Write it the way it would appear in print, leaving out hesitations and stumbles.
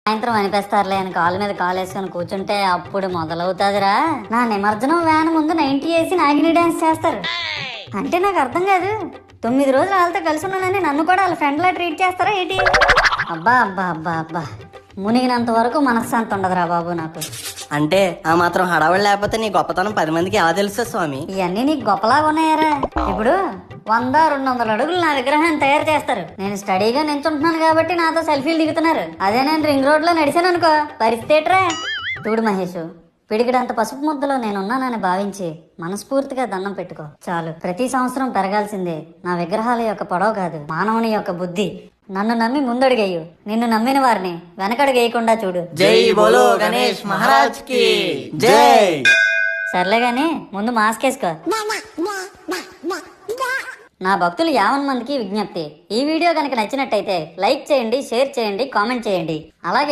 సాయంత్రం అనిపిస్తారులే అని కాలు మీద కాలు వేసుకొని కూర్చుంటే అప్పుడు మొదలవుతాదిరా నా నిమజ్జనం వ్యాన్ ముందు 90 వేసి నాగిని డాన్స్ చేస్తారు. అంటే నాకు అర్థం కాదు, 9 రోజులు వాళ్ళతో కలిసి ఉన్నానని నన్ను కూడా వాళ్ళ ఫ్రెండ్ లా ట్రీట్ చేస్తారా ఏంటి? అబ్బా అబ్బా అబ్బా అబ్బా, మునిగినంత వరకు మనశ్శాంతి ఉండదురా బాబు నాకు. అంటే ఆ మాత్రం హడావుడి లేకపోతే నీ గొప్పతనం 10 మందికి ఎలా తెలుసు స్వామి? ఇవన్నీ నీకు గొప్పలాగా ఉన్నాయారా? ఇప్పుడు 100-200 అడుగులు నా విగ్రహాన్ని తయారు చేస్తారు. నేను స్టడీగా నించుంటున్నాను కాబట్టి నాతో సెల్ఫీలు దిగుతున్నారు. అదే నేను రింగ్ రోడ్ లో నడిచాను అనుకో, పరిస్థితి ఏట్రా? చూడు మహేష్, పిడికిడంత పసుపు ముద్దలో నేనున్నానని భావించి మనస్ఫూర్తిగా దండం పెట్టుకో చాలు. ప్రతి సంవత్సరం పెరగాల్సిందే నా విగ్రహాల యొక్క పొడవు కాదు, మానవుని యొక్క బుద్ధి. నన్ను నమ్మి ముందడుగేయు, నిన్ను నమ్మిన వారిని వెనకడుగేయకుండా చూడు. జై బోలో గణేష్ మహారాజ్ కి జై. సర్లే గాని ముందు మాస్క్ వేసుకో. నా భక్తులు 50 మందికి విజ్ఞప్తి, ఈ వీడియో కనుక నచ్చినట్టయితే లైక్ చేయండి, షేర్ చేయండి, కామెంట్ చేయండి. అలాగే